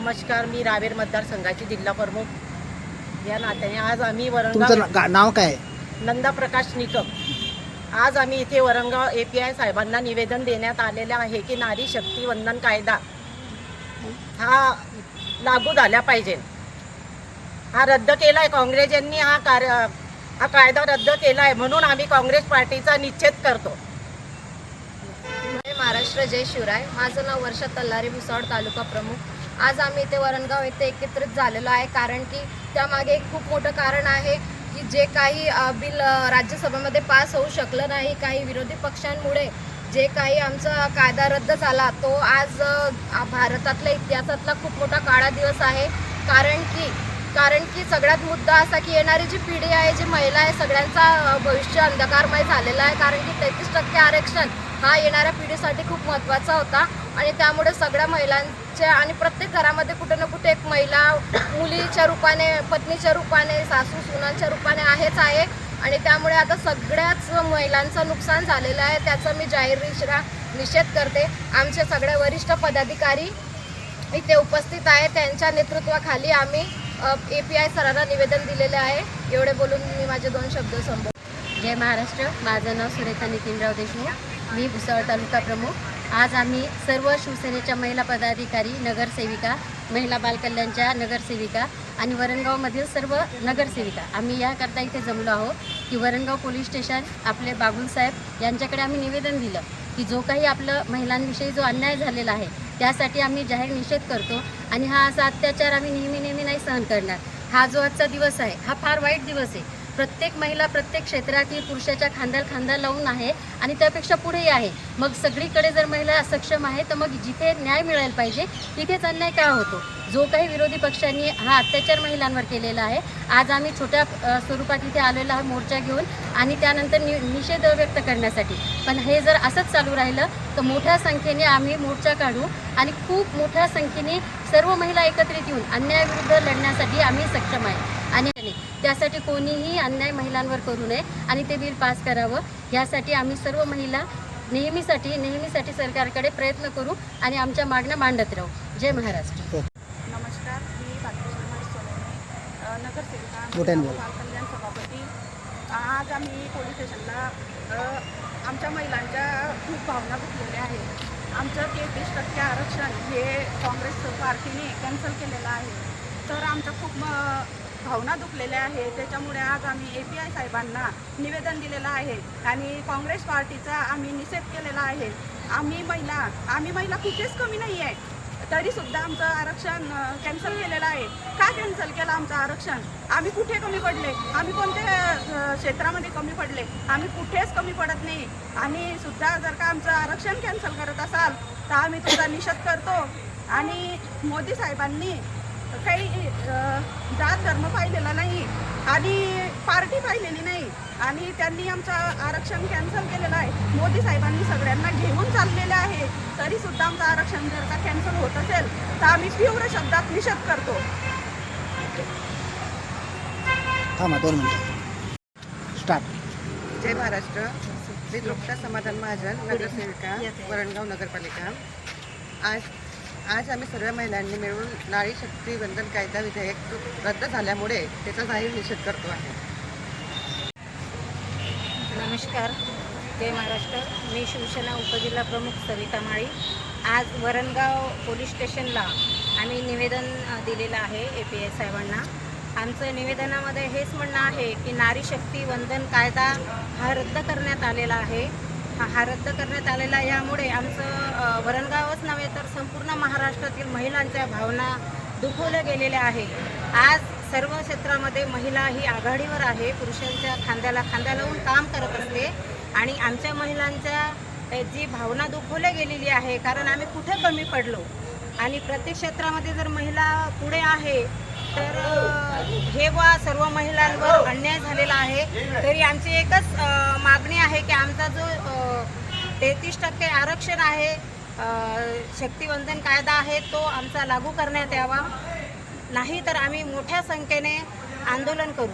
नमस्कार, मी रावेर मतदारसंघाची जिल्हा प्रमुख या नात्याने आज आम्ही तुमचं नाव काय? नंदा प्रकाश निकम. आज आम्ही इथे वरणगाव API साहेबांना निवेदन देण्यात आलेले आहे की नारी शक्ती वंदन कायदा हा लागू झाला पाहिजे. हा रद्द केला आहे काँग्रेसांनी. हा कायदा रद्द केला आहे म्हणून आम्ही काँग्रेस पार्टीचा निषेध करतो. महाराष्ट्र जय शिवराय. माझं नाव वर्षा तल्लारी, भुसावळ तालुका प्रमुख. आज आम्ही इथे वरणगाव येथे एकत्रित झालेलो आहे कारण की त्यामागे एक खूप मोठं कारण आहे की जे काही बिल राज्यसभेमध्ये पास होऊ शकलं नाही, काही विरोधी पक्षांमुळे जे काही आमचा कायदा रद्द झाला तो आज भारतातल्या इतिहासातला खूप मोठा काळा दिवस आहे. कारण की सगळ्यात मुद्दा असा की येणारी जी पिढी आहे, जी महिला आहे, सगळ्यांचा भविष्य अंधकारमय झालेला आहे. कारण की 33% आरक्षण हा येणाऱ्या पिढीसाठी खूप महत्त्वाचा होता आणि त्यामुळे सगळ्या महिलांच्या आणि प्रत्येक घरामध्ये कुठे ना कुठे एक महिला मुलीच्या रूपाने, पत्नीच्या रूपाने, सासू सुनांच्या रूपाने आहे आणि त्यामुळे आता सगळ्याच महिलांचं नुकसान झालेलं आहे. त्याचा मी जाहीररित्या निषेध करते. आमचे सगळे वरिष्ठ पदाधिकारी इथे उपस्थित आहे. त्यांच्या नेतृत्वाखाली आम्ही API सरांना निवेदन दिलेले आहे. एवढे बोलून मी माझे 2 शब्द संपवतो. जय महाराष्ट्र. माझं नाव सुरेखा नितीनराव देशमुख. मी भुसावळ तालुका प्रमुख. आज आम्ही सर्व शिवसेनेच्या महिला पदाधिकारी, नगरसेविका, महिला बालकल्याणच्या नगरसेविका आणि वरणगावमधील सर्व नगरसेविका आम्ही याकरता इथे जमलो आहोत की वरणगाव पोलीस स्टेशन आपले बागुलसाहेब यांच्याकडे आम्ही निवेदन दिलं की जो काही आपलं महिलांविषयी जो अन्याय झालेला आहे त्यासाठी आम्ही जाहीर निषेध करतो आणि हा असा अत्याचार आम्ही नेहमी नाही सहन करणार. हा जो आजचा दिवस आहे हा फार वाईट दिवस आहे. प्रत्येक महिला प्रत्येक क्षेत्रात ही पुरुषाच्या खांद्याला खांदा लावून आहे आणि त्यापेक्षा पुढेही आहे. मग सगळीकडे जर महिला सक्षम आहे तर मग जिथे न्याय मिळायला पाहिजे तिथेच अन्याय का होतो? जो काही विरोधी पक्षांनी हा अत्याचार महिलांवर केलेला आहे, आज आम्ही छोट्या स्वरूपात इथे आलेलो आहे मोर्चा घेऊन आणि त्यानंतर निषेध व्यक्त करण्यासाठी. पण हे जर असंच चालू राहिलं तर मोठ्या संख्येने आम्ही मोर्चा काढू आणि खूप मोठ्या संख्येने सर्व महिला एकत्रित येऊन अन्यायाविरुद्ध लढण्यासाठी आम्ही सक्षम आहे आणि त्यासाठी कोणीही अन्याय महिलांवर करू नये आणि ते बिल पास करावं. यासाठी आम्ही सर्व महिला नेहमीसाठी सरकारकडे प्रयत्न करू आणि आमच्या मागण्या मांडत राहू. जय महाराष्ट्र. नमस्कार, मी भाग्यश्री सोनवणे, नगरसेविका, बालकल्याण सभापती. आज आम्ही पोलीस स्टेशनला आमच्या महिलांच्या खूप भावना दुखलेल्या आहेत. आमचं 33% आरक्षण हे काँग्रेस पार्टीने कॅन्सल केलेलं आहे. तर आमच्या खूप भावना दुखलेल्या आहेत. त्याच्यामुळे आज आम्ही API साहेबांना निवेदन दिलेलं आहे आणि काँग्रेस पार्टीचा आम्ही निषेध केलेला आहे. आम्ही महिला कुठेच कमी नाही आहे, तरीसुद्धा आमचं आरक्षण कॅन्सल केलेलं आहे. का कॅन्सल केलं आमचं आरक्षण? आम्ही कुठे कमी पडले? आम्ही कोणत्या क्षेत्रामध्ये कमी पडले? आम्ही कुठेच कमी पडत नाही. आणि सुद्धा जर का आमचं आरक्षण कॅन्सल करत असाल तर आम्ही तुमचा निषेध करतो. आणि मोदी साहेबांनी काही जात धर्म पाहिलेला नाही आणि पार्टी पाहिलेली नाही आणि त्यांनी आमचं आरक्षण कॅन्सल केलेलं आहे. मोदी साहेबांनी सगळ्यांना घेऊन चाललेले आहे, तरीसुद्धा आमचं आरक्षण जर का कॅन्सल होत असेल तर आम्ही तीव्र शब्दात निषेध करतो. थांबा 2 मिनिटं. स्टार्ट. जय महाराष्ट्र. मी तृप्ता समाधान महाजन, नगरसेविका, वरणगाव नगरपालिका. आज आम्ही सर्व महिलांनी मिळून नारी शक्ती वंदन कायदा विधेयक रद्द झाल्यामुळे त्याचा जाहीर निषेध करतो आहे. नमस्कार, जय महाराष्ट्र. मी शिवसेना उपजिल्हा प्रमुख सविता माळी. आज वरणगाव पोलीस स्टेशनला आम्ही निवेदन दिलेलं आहे API साहेबांना. आमचं निवेदनामध्ये हेच म्हणणं आहे की नारी शक्ती वंदन कायदा हा रद्द करण्यात आलेला आहे. हा रद्द करण्यात आलेला यामुळे आमचं वरणगावच नव्हे तर संपूर्ण महाराष्ट्रातील महिलांच्या भावना दुखवल्या गेलेल्या आहे. आज सर्व क्षेत्रामध्ये महिला ही आघाडीवर आहे, पुरुषांच्या खांद्याला खांदा लावून काम करत असते आणि आमच्या महिलांच्या जी भावना दुखवल्या गेलेली आहे कारण आम्ही कुठे कमी पडलो आणि प्रत्येक क्षेत्रामध्ये जर महिला पुढे आहे तर हे सर्व महिलांवर अन्याय झालेला आहे. तरी आमची एकच मागणी आहे की आमचा जो 33% आरक्षण आहे, शक्तिवंदन कायदा आहे, तो आमचा लागू करण्यात यावा. नाही तर आम्ही मोठ्या संख्येने आंदोलन करू.